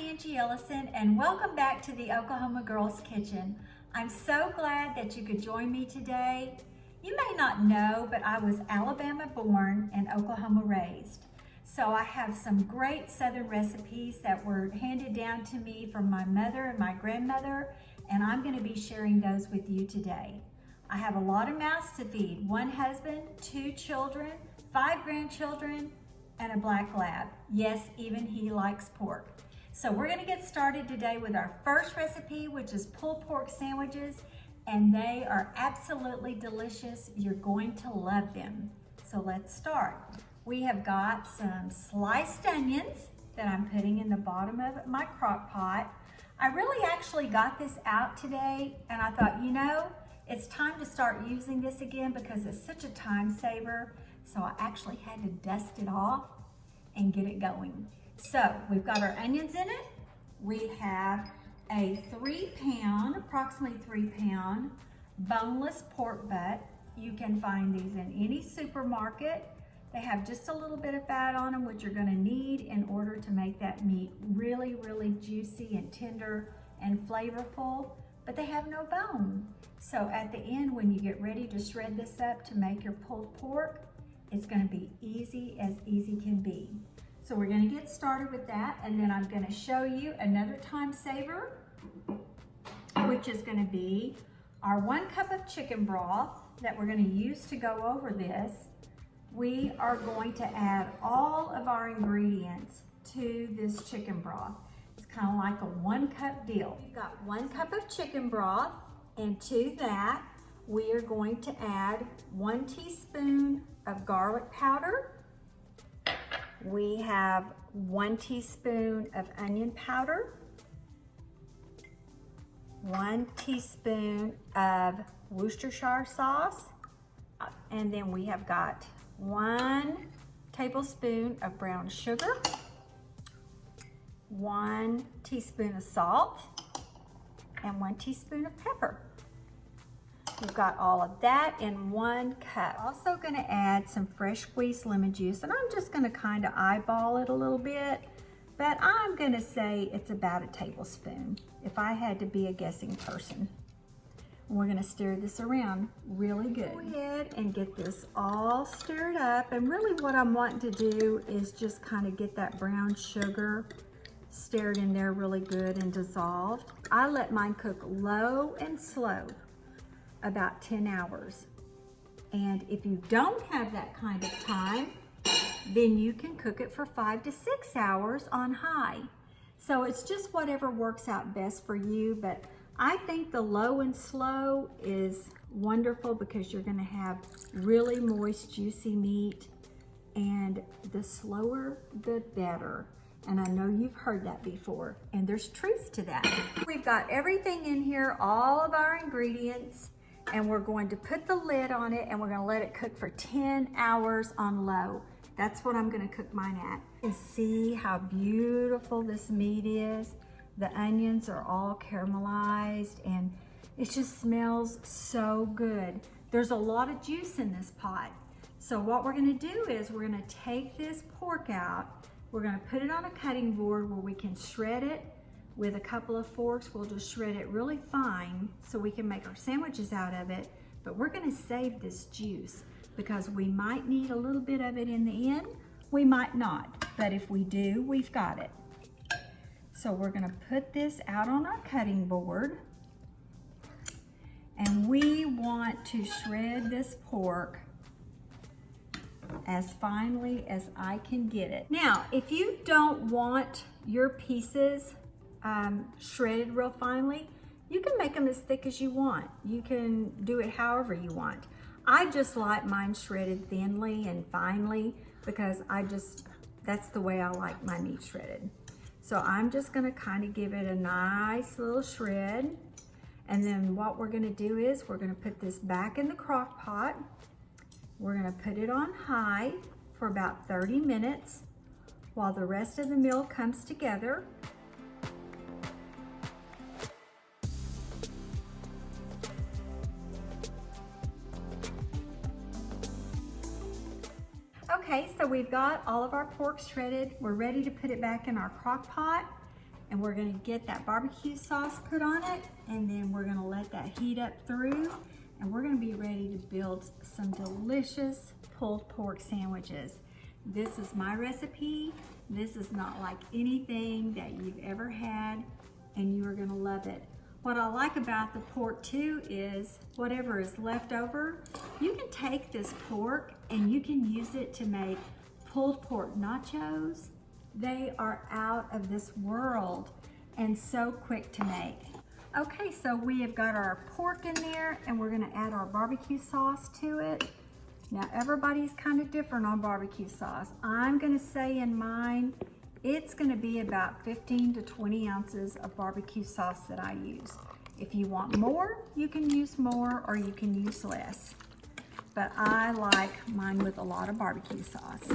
Angie Ellison, and welcome back to the Oklahoma Girls Kitchen. I'm so glad that you could join me today. You may not know, but I was Alabama born and Oklahoma raised. So I have some great Southern recipes that were handed down to me from my mother and my grandmother, and I'm going to be sharing those with you today. I have a lot of mouths to feed: 1 husband, 2 children, 5 grandchildren, and a black lab. Yes, even he likes pork. So we're gonna get started today with our first recipe, which is pulled pork sandwiches, and they are absolutely delicious. You're going to love them. So let's start. We have got some sliced onions that I'm putting in the bottom of my crock pot. I really actually got this out today, and I thought, you know, it's time to start using this again because it's such a time saver. So I actually had to dust it off and get it going. So we've got our onions in it. We have a approximately 3 pound boneless pork butt. You can find these in any supermarket. They have just a little bit of fat on them, which you're gonna need in order to make that meat really, really juicy and tender and flavorful, but they have no bone. So at the end, when you get ready to shred this up to make your pulled pork, it's gonna be easy as easy can be. So we're gonna get started with that, and then I'm gonna show you another time saver, which is gonna be our 1 cup of chicken broth that we're gonna use to go over this. We are going to add all of our ingredients to this chicken broth. It's kind of like a 1 cup deal. We've got 1 cup of chicken broth, and to that, we are going to add 1 teaspoon of garlic powder. We have 1 teaspoon of onion powder, 1 teaspoon of Worcestershire sauce, and then we have got 1 tablespoon of brown sugar, 1 teaspoon of salt, and 1 teaspoon of pepper. We've got all of that in 1 cup. Also gonna add some fresh squeezed lemon juice, and I'm just gonna kind of eyeball it a little bit, but I'm gonna say it's about 1 tablespoon if I had to be a guessing person. We're gonna stir this around really good. Go ahead and get this all stirred up, and really what I'm wanting to do is just kind of get that brown sugar stirred in there really good and dissolved. I let mine cook low and slow, about 10 hours. And if you don't have that kind of time, then you can cook it for 5 to 6 hours on high. So it's just whatever works out best for you, but I think the low and slow is wonderful because you're gonna have really moist, juicy meat, and the slower, the better. And I know you've heard that before, and there's truth to that. We've got everything in here, all of our ingredients, and we're going to put the lid on it, and we're gonna let it cook for 10 hours on low. That's what I'm gonna cook mine at. You can see how beautiful this meat is. The onions are all caramelized, and it just smells so good. There's a lot of juice in this pot. So what we're gonna do is we're gonna take this pork out, we're gonna put it on a cutting board where we can shred it with a couple of forks. We'll just shred it really fine so we can make our sandwiches out of it, but we're gonna save this juice because we might need a little bit of it in the end, we might not, but if we do, we've got it. So we're gonna put this out on our cutting board, and we want to shred this pork as finely as I can get it. Now, if you don't want your pieces shredded real finely, you can make them as thick as you want. You can do it however you want. I just like mine shredded thinly and finely because that's the way I like my meat shredded. So I'm just gonna kind of give it a nice little shred. And then what we're gonna do is we're gonna put this back in the crock pot. We're gonna put it on high for about 30 minutes while the rest of the meal comes together. Okay, so we've got all of our pork shredded. We're ready to put it back in our crock pot. and we're gonna get that barbecue sauce put on it, and then we're gonna let that heat up through, and we're gonna be ready to build some delicious pulled pork sandwiches. This is my recipe. This is not like anything that you've ever had, and you are gonna love it. What I like about the pork too is whatever is left over, you can take this pork and you can use it to make pulled pork nachos. They are out of this world and so quick to make. Okay, so we have got our pork in there and we're gonna add our barbecue sauce to it. Now everybody's kind of different on barbecue sauce. I'm gonna say in mine, it's gonna be about 15 to 20 ounces of barbecue sauce that I use. If you want more, you can use more or you can use less. But I like mine with a lot of barbecue sauce.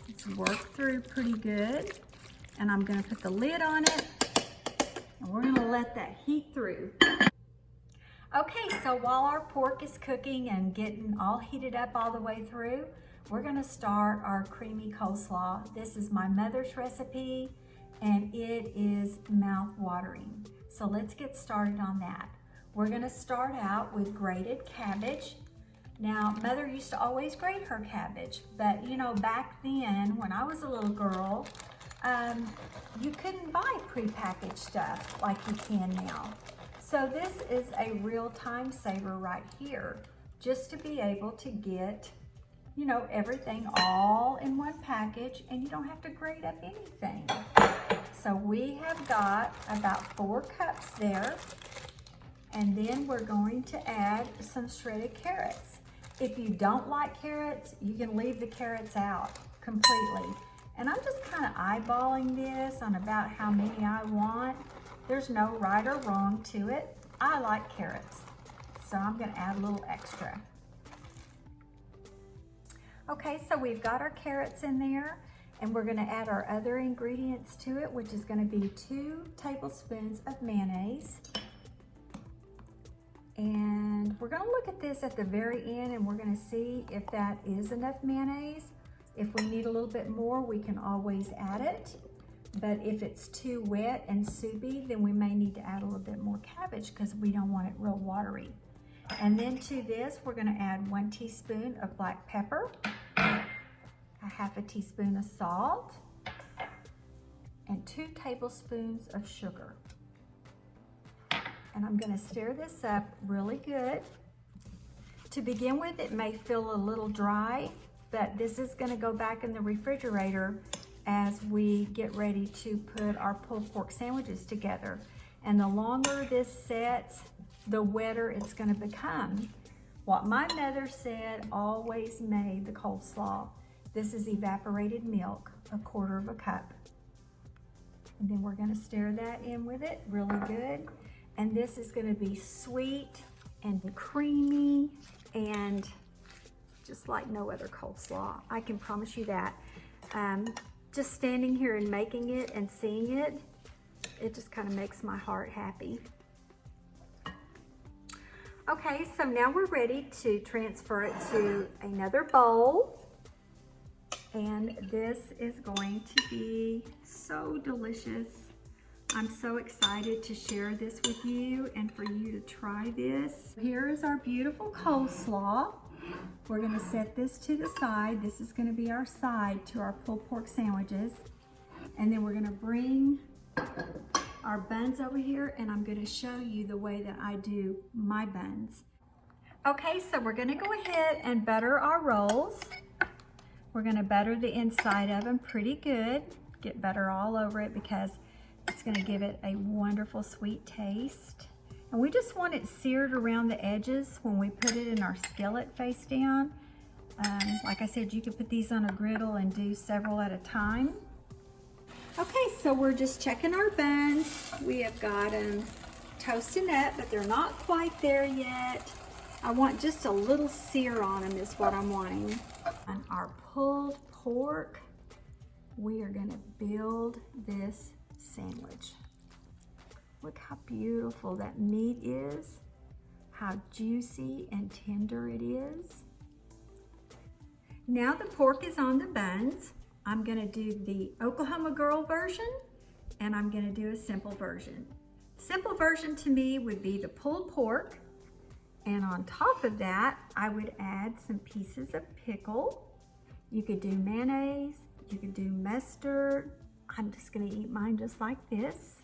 It's worked through pretty good. And I'm gonna put the lid on it and we're gonna let that heat through. Okay, so while our pork is cooking and getting all heated up all the way through, we're gonna start our creamy coleslaw. This is my mother's recipe and it is mouth-watering. So let's get started on that. We're gonna start out with grated cabbage. Now, Mother used to always grate her cabbage, but you know, back then when I was a little girl, you couldn't buy prepackaged stuff like you can now. So this is a real time saver right here, just to be able to get, you know, everything all in one package and you don't have to grate up anything. So we have got about 4 cups there, and then we're going to add some shredded carrots. If you don't like carrots, you can leave the carrots out completely. And I'm just kind of eyeballing this on about how many I want. There's no right or wrong to it. I like carrots, so I'm gonna add a little extra. Okay, so we've got our carrots in there, and we're gonna add our other ingredients to it, which is gonna be 2 tablespoons of mayonnaise. And we're gonna look at this at the very end and we're gonna see if that is enough mayonnaise. If we need a little bit more, we can always add it. But if it's too wet and soupy, then we may need to add a little bit more cabbage because we don't want it real watery. And then to this, we're gonna add 1 teaspoon of black pepper, a 1/2 teaspoon of salt, and 2 tablespoons of sugar. And I'm gonna stir this up really good. To begin with, it may feel a little dry, but this is gonna go back in the refrigerator as we get ready to put our pulled pork sandwiches together. And the longer this sets, the wetter it's gonna become. What my mother said always made the coleslaw. This is evaporated milk, 1/4 cup. And then we're gonna stir that in with it really good. And this is gonna be sweet and creamy and just like no other coleslaw. I can promise you that. Just standing here and making it and seeing it, it just kind of makes my heart happy. Okay, so now we're ready to transfer it to another bowl. And this is going to be so delicious. I'm so excited to share this with you and for you to try this. Here is our beautiful coleslaw. We're gonna set this to the side. This is gonna be our side to our pulled pork sandwiches. And then we're gonna bring our buns over here and I'm gonna show you the way that I do my buns. Okay, so we're gonna go ahead and butter our rolls. We're gonna butter the inside of them pretty good. Get butter all over it because it's gonna give it a wonderful sweet taste. And we just want it seared around the edges when we put it in our skillet face down. Like I said, you could put these on a griddle and do several at a time. Okay, so we're just checking our buns. We have got them toasting up, but they're not quite there yet. I want just a little sear on them is what I'm wanting. On our pulled pork, we are gonna build this sandwich. Look how beautiful that meat is, how juicy and tender it is. Now the pork is on the buns. I'm gonna do the Oklahoma Girl version and I'm gonna do a simple version. Simple version to me would be the pulled pork, and on top of that, I would add some pieces of pickle. You could do mayonnaise, you could do mustard. I'm just gonna eat mine just like this.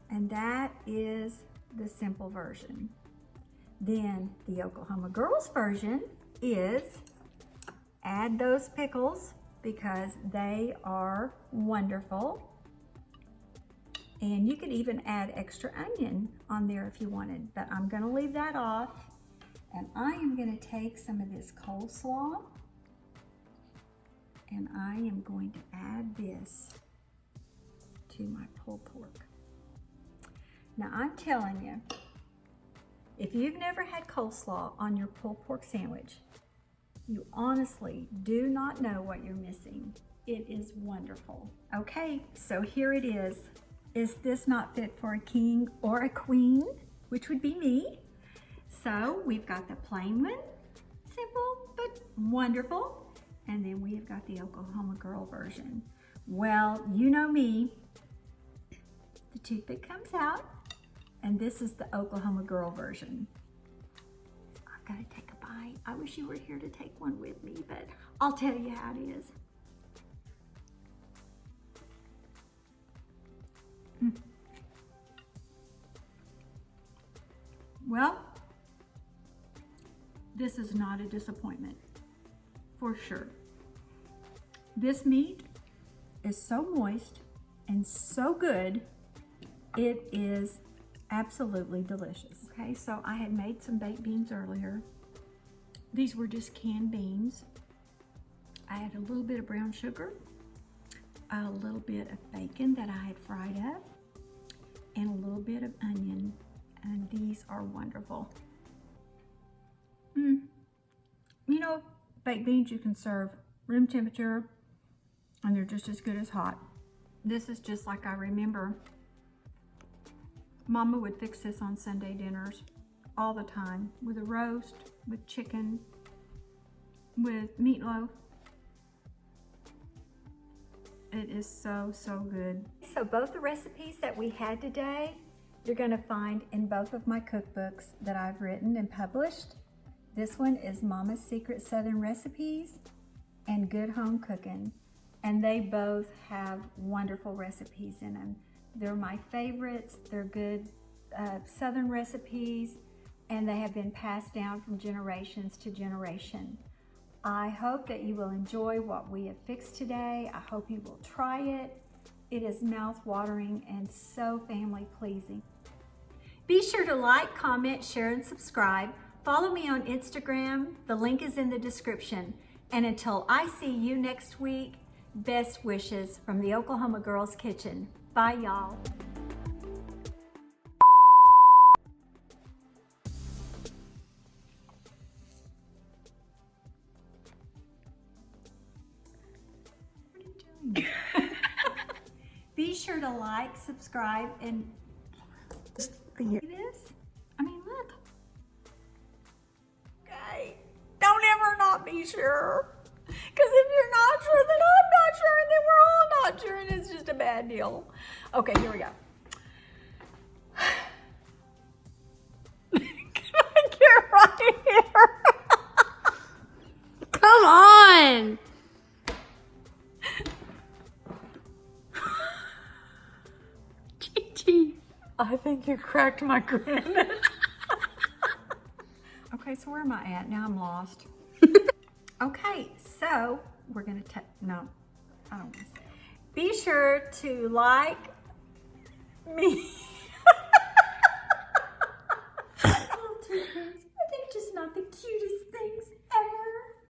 And that is the simple version. Then the Oklahoma Girls version is add those pickles because they are wonderful. And you could even add extra onion on there if you wanted, but I'm gonna leave that off. And I am gonna take some of this coleslaw and I am going to add this to my pulled pork. Now I'm telling you, if you've never had coleslaw on your pulled pork sandwich, you honestly do not know what you're missing. It is wonderful. Okay, so here it is. Is this not fit for a king or a queen, which would be me? So we've got the plain one, simple but wonderful. And then we've got the Oklahoma Girl version. Well, you know me, the toothpick comes out, and this is the Oklahoma Girl version. I've got to take a bite. I wish you were here to take one with me, but I'll tell you how it is. Well, this is not a disappointment, for sure. This meat is so moist and so good, it is absolutely delicious. Okay, so I had made some baked beans earlier. These were just canned beans. I had a little bit of brown sugar, a little bit of bacon that I had fried up, and a little bit of onion, and these are wonderful. You know, baked beans you can serve room temperature, and they're just as good as hot. This is just like I remember Mama would fix this on Sunday dinners all the time, with a roast, with chicken, with meatloaf. It is so, so good. So both the recipes that we had today, you're gonna find in both of my cookbooks that I've written and published. This one is Mama's Secret Southern Recipes and Good Home Cooking. And they both have wonderful recipes in them. They're my favorites. They're good Southern recipes, and they have been passed down from generations to generation. I hope that you will enjoy what we have fixed today. I hope you will try it. It is mouth-watering and so family-pleasing. Be sure to like, comment, share, and subscribe. Follow me on Instagram. The link is in the description. And until I see you next week, best wishes from the Oklahoma Girls Kitchen. Bye, y'all. What are you doing? Be sure to like, subscribe, and see this? I mean, look. Okay. Don't ever not be sure. Because if you're not sure, then I'm not sure, and then we're all not sure, and it's just a bad deal. Okay, here we go. Can I get right here? Come on! Gigi. I think you cracked my granite. Okay, so where am I at? Now I'm lost. Okay, so we're gonna no, I don't want to say. Be sure to like me.